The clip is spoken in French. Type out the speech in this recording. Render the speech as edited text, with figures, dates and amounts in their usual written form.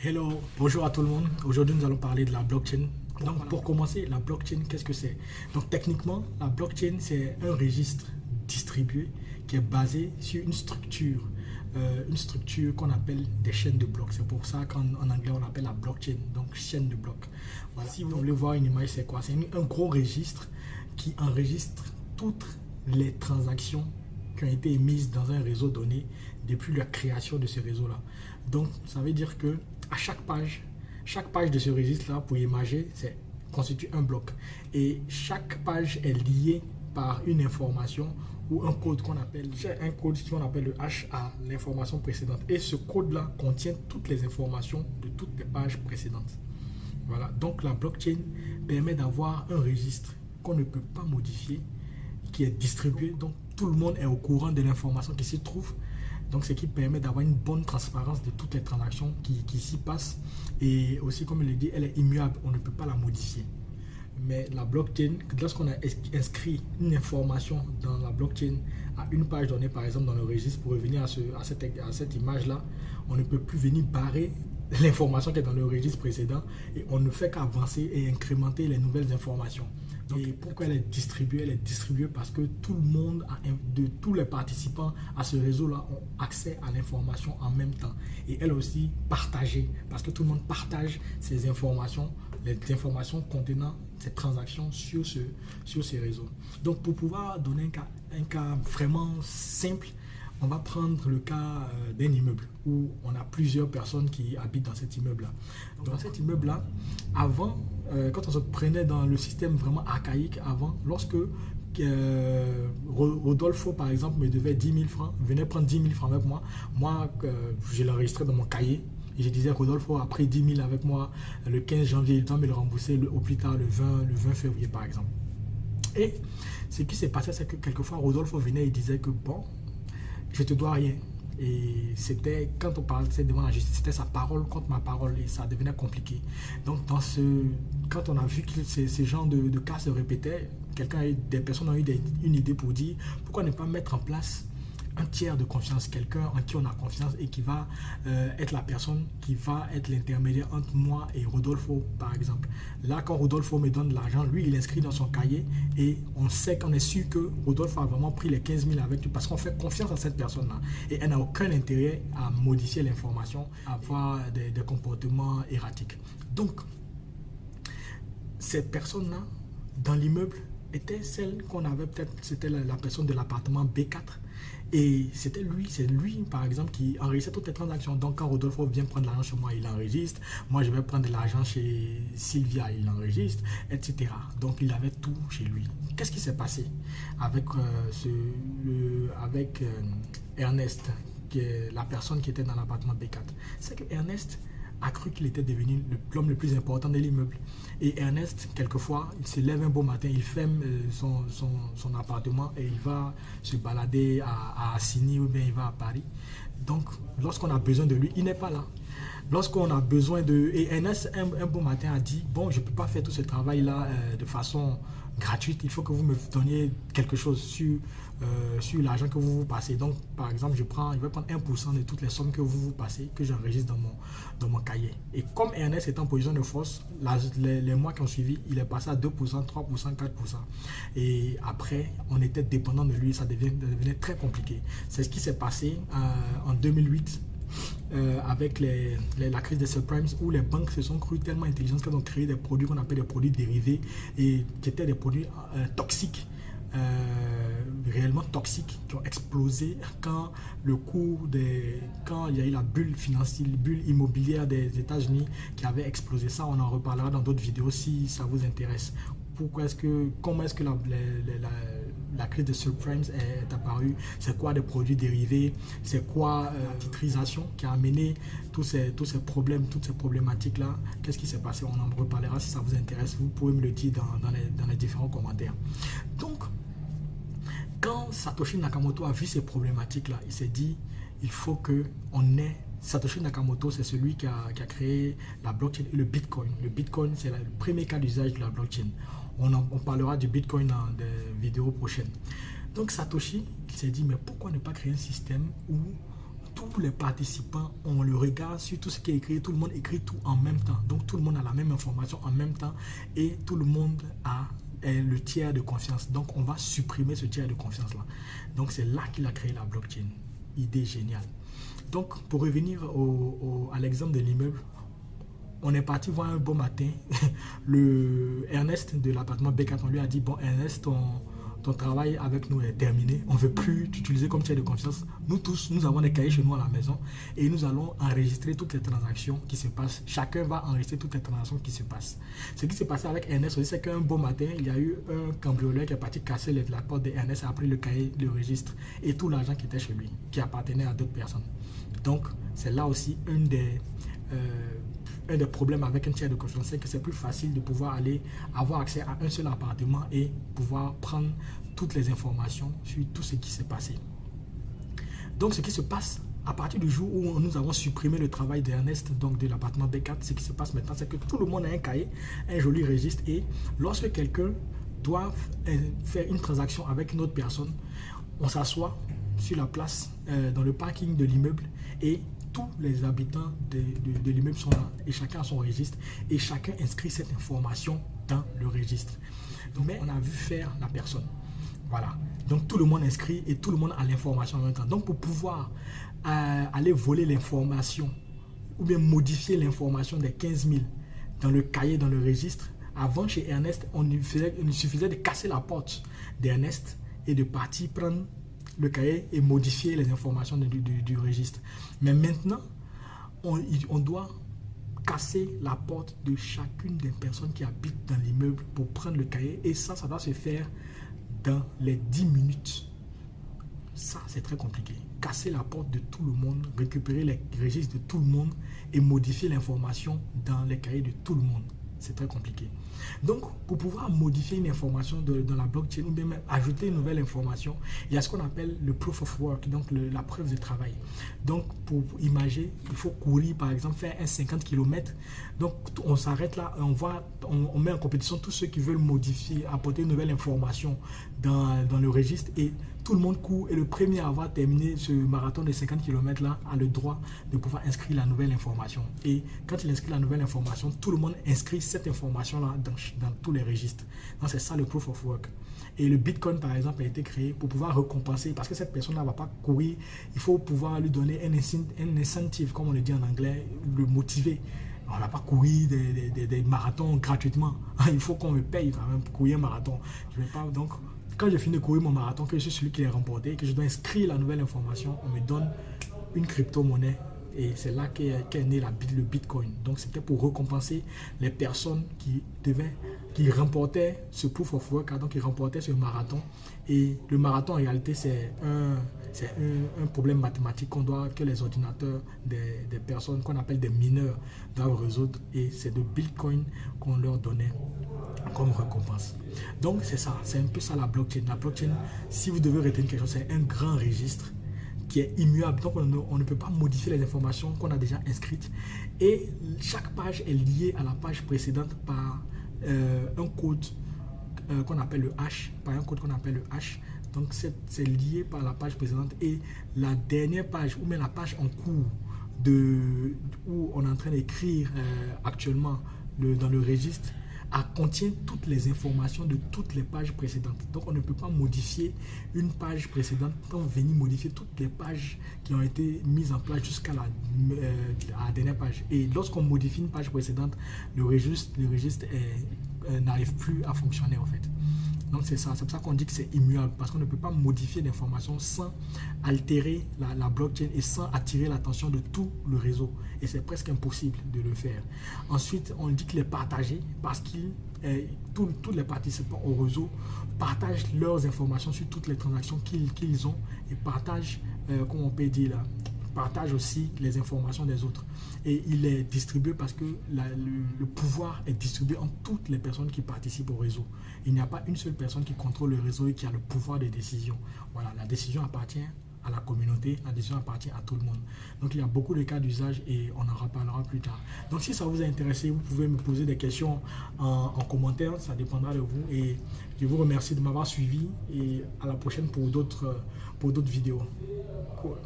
Hello, bonjour à tout le monde. Aujourd'hui, nous allons parler de la blockchain. Donc, pour commencer, la blockchain, qu'est-ce que c'est? Donc, techniquement, la blockchain, c'est un registre distribué qui est basé sur une structure qu'on appelle des chaînes de blocs. C'est pour ça qu'en anglais, on appelle la blockchain, donc chaîne de blocs. Voilà. Si vous voulez voir une image, c'est quoi? C'est un gros registre qui enregistre toutes les transactions qui ont été émises dans un réseau donné depuis la création de ce réseau-là. Donc, ça veut dire que à chaque page de ce registre-là, pour imager, c'est constitue un bloc. Et chaque page est liée par une information ou un code qu'on appelle le HA, l'information précédente. Et ce code-là contient toutes les informations de toutes les pages précédentes. Voilà. Donc, la blockchain permet d'avoir un registre qu'on ne peut pas modifier, qui est distribué. Donc, tout le monde est au courant de l'information qui s'y trouve. Donc, ce qui permet d'avoir une bonne transparence de toutes les transactions qui s'y passent. Et aussi, comme il le dit, elle est immuable. On ne peut pas la modifier. Mais la blockchain, lorsqu'on a inscrit une information dans la blockchain à une page donnée, par exemple dans le registre, pour revenir à cette image-là, on ne peut plus venir barrer l'information qui est dans le registre précédent et on ne fait qu'avancer et incrémenter les nouvelles informations. Et pourquoi elle est distribuée? Elle est distribuée parce que tout le monde, tous les participants à ce réseau-là ont accès à l'information en même temps. Et elle aussi partagée parce que tout le monde partage ces informations, les informations contenant ces transactions sur ces réseaux. Donc pour pouvoir donner un cas vraiment simple, on va prendre le cas d'un immeuble où on a plusieurs personnes qui habitent dans cet immeuble-là. Dans cet immeuble-là, avant, quand on se prenait dans le système vraiment archaïque, avant, lorsque Rodolfo, par exemple, me devait 10 000 francs, venait prendre 10 000 francs avec moi, je l'enregistrais dans mon cahier. Et je disais, Rodolfo a pris 10 000 avec moi le 15 janvier, il doit me le rembourser au plus tard le 20 février, par exemple. Et ce qui s'est passé, c'est que quelquefois, Rodolfo venait et disait que bon, je te dois rien. Et c'était, quand on parlait devant la justice, c'était sa parole contre ma parole et ça devenait compliqué. Donc, quand on a vu que ces genres de cas se répétaient, des personnes ont eu une idée pour dire pourquoi ne pas mettre en place un tiers de confiance, quelqu'un en qui on a confiance et qui va être la personne qui va être l'intermédiaire entre moi et Rodolfo, par exemple. Là, quand Rodolfo me donne de l'argent, lui, il inscrit dans son cahier et on est sûr que Rodolfo a vraiment pris les 15 000 avec lui parce qu'on fait confiance à cette personne-là. Et elle n'a aucun intérêt à modifier l'information, à avoir des comportements erratiques. Donc, cette personne-là, dans l'immeuble, était celle qu'on avait peut-être, c'était la personne de l'appartement B4. Et c'est lui, par exemple, qui enregistrait toutes les transactions. Donc, quand Rodolfo vient prendre l'argent chez moi, il enregistre. Moi, je vais prendre de l'argent chez Sylvia, il enregistre, etc. Donc, il avait tout chez lui. Qu'est-ce qui s'est passé avec, Ernest, qui est la personne qui était dans l'appartement B4? C'est que Ernest a cru qu'il était devenu l'homme le plus important de l'immeuble. Et Ernest, quelquefois, il se lève un beau matin, il ferme son appartement et il va se balader à Assigny ou bien il va à Paris. Donc, lorsqu'on a besoin de lui, il n'est pas là. Lorsqu'on a besoin de... Et Ernest, un beau matin, a dit, bon, je ne peux pas faire tout ce travail-là de façon gratuite, il faut que vous me donniez quelque chose sur l'argent que vous passez. Donc, par exemple, je vais prendre 1% de toutes les sommes que vous passez, que j'enregistre dans mon cahier. Et comme Ernest est en position de force, les mois qui ont suivi, il est passé à 2%, 3%, 4%. Et après, on était dépendant de lui, ça devenait très compliqué. C'est ce qui s'est passé en 2008. Avec la crise des subprimes où les banques se sont crues tellement intelligentes qu'elles ont créé des produits qu'on appelle des produits dérivés et qui étaient des produits toxiques, réellement toxiques, qui ont explosé quand il y a eu la bulle financière, la bulle immobilière des États-Unis qui avait explosé. Ça, on en reparlera dans d'autres vidéos si ça vous intéresse. Comment est-ce que la crise des subprimes est apparue, c'est quoi des produits dérivés, c'est quoi la titrisation qui a amené tous ces problèmes, toutes ces problématiques-là, qu'est-ce qui s'est passé, on en reparlera si ça vous intéresse, vous pouvez me le dire dans les différents commentaires. Donc, quand Satoshi Nakamoto a vu ces problématiques-là, il s'est dit, il faut qu'on ait... Satoshi Nakamoto, c'est celui qui a créé la blockchain et le Bitcoin. Le Bitcoin, c'est le premier cas d'usage de la blockchain. On parlera du Bitcoin dans des vidéos prochaines. Donc Satoshi, il s'est dit, mais pourquoi ne pas créer un système où tous les participants ont le regard sur tout ce qui est écrit, tout le monde écrit tout en même temps. Donc tout le monde a la même information en même temps et tout le monde a le tiers de confiance. Donc on va supprimer ce tiers de confiance là. Donc c'est là qu'il a créé la blockchain. Idée géniale. Donc pour revenir à l'exemple de l'immeuble, on est parti voir un beau matin le Ernest de l'appartement B4. On lui a dit, bon Ernest, ton travail avec nous est terminé. On ne veut plus t'utiliser comme tiers de confiance. Nous tous, nous avons des cahiers chez nous à la maison et nous allons enregistrer toutes les transactions qui se passent. Chacun va enregistrer toutes les transactions qui se passent. Ce qui s'est passé avec Ernest aussi, c'est qu'un beau matin, il y a eu un cambrioleur qui est parti casser la porte de Ernest, a pris le cahier, le registre et tout l'argent qui était chez lui, qui appartenait à d'autres personnes. Donc, c'est là aussi un des problèmes avec un tiers de confiance, c'est que c'est plus facile de pouvoir avoir accès à un seul appartement et pouvoir prendre toutes les informations sur tout ce qui s'est passé. Donc ce qui se passe à partir du jour où nous avons supprimé le travail d'Ernest, donc de l'appartement B4, ce qui se passe maintenant, c'est que tout le monde a un cahier, un joli registre, et lorsque quelqu'un doit faire une transaction avec une autre personne, on s'assoit sur la place, dans le parking de l'immeuble, et tous les habitants de l'immeuble sont là et chacun a son registre et chacun inscrit cette information dans le registre. Donc, mais on a vu faire la personne. Voilà. Donc tout le monde inscrit et tout le monde a l'information en même temps. Donc pour pouvoir aller voler l'information ou bien modifier l'information des 15 000 dans le cahier, dans le registre, avant chez Ernest, il suffisait de casser la porte d'Ernest et de partir prendre le cahier et modifier les informations du registre. Mais maintenant, on doit casser la porte de chacune des personnes qui habitent dans l'immeuble pour prendre le cahier. Et ça doit se faire dans les 10 minutes. Ça, c'est très compliqué. Casser la porte de tout le monde, récupérer les registres de tout le monde et modifier l'information dans les cahiers de tout le monde. C'est très compliqué. Donc, pour pouvoir modifier une information dans la blockchain ou bien même ajouter une nouvelle information, il y a ce qu'on appelle le proof of work, donc la preuve de travail. Donc, pour imager, il faut courir, par exemple, faire un 50 km. Donc, on s'arrête là, on met en compétition tous ceux qui veulent modifier, apporter une nouvelle information dans le registre et tout le monde court et le premier à avoir terminé ce marathon de 50 km là a le droit de pouvoir inscrire la nouvelle information. Et quand il inscrit la nouvelle information, tout le monde inscrit cette information là dans tous les registres. Donc c'est ça le proof of work. Et le Bitcoin par exemple a été créé pour pouvoir récompenser, parce que cette personne là ne va pas courir, il faut pouvoir lui donner un incentive, comme on le dit en anglais, le motiver. On ne va pas courir des marathons gratuitement. Il faut qu'on me paye quand même pour courir un marathon. Je vais pas, donc, quand je finis de courir mon marathon, que je suis celui qui est remporté, que je dois inscrire la nouvelle information, on me donne une crypto-monnaie. Et c'est là qu'est né le Bitcoin. Donc c'était pour récompenser les personnes qui remportaient ce proof of work, donc qui remportaient ce marathon. Et le marathon en réalité c'est un problème mathématique que les ordinateurs des personnes qu'on appelle des mineurs doivent résoudre. Et c'est de Bitcoin qu'on leur donnait comme récompense. Donc c'est ça, c'est un peu ça la blockchain. La blockchain, si vous devez retenir quelque chose, c'est un grand registre qui est immuable. Donc on ne peut pas modifier les informations qu'on a déjà inscrites. Et chaque page est liée à la page précédente par un code qu'on appelle le hash, Donc c'est lié par la page précédente et la dernière page ou même la page en cours où on est en train d'écrire actuellement dans le registre contient toutes les informations de toutes les pages précédentes. Donc on ne peut pas modifier une page précédente sans venir modifier toutes les pages qui ont été mises en place jusqu'à la dernière page. Et lorsqu'on modifie une page précédente, le registre n'arrive plus à fonctionner en fait. Donc c'est ça, c'est pour ça qu'on dit que c'est immuable, parce qu'on ne peut pas modifier l'information sans altérer la blockchain et sans attirer l'attention de tout le réseau. Et c'est presque impossible de le faire. Ensuite, on dit qu'il est partagé parce que tous les participants au réseau partagent leurs informations sur toutes les transactions qu'ils ont et partagent, comme on peut dire là, partage aussi les informations des autres. Et il est distribué parce que le pouvoir est distribué en toutes les personnes qui participent au réseau. Il n'y a pas une seule personne qui contrôle le réseau et qui a le pouvoir de décision. Voilà, la décision appartient à la communauté, la décision appartient à tout le monde. Donc il y a beaucoup de cas d'usage et on en reparlera plus tard. Donc si ça vous a intéressé, vous pouvez me poser des questions en commentaire, ça dépendra de vous. Et je vous remercie de m'avoir suivi et à la prochaine pour d'autres vidéos. Cool.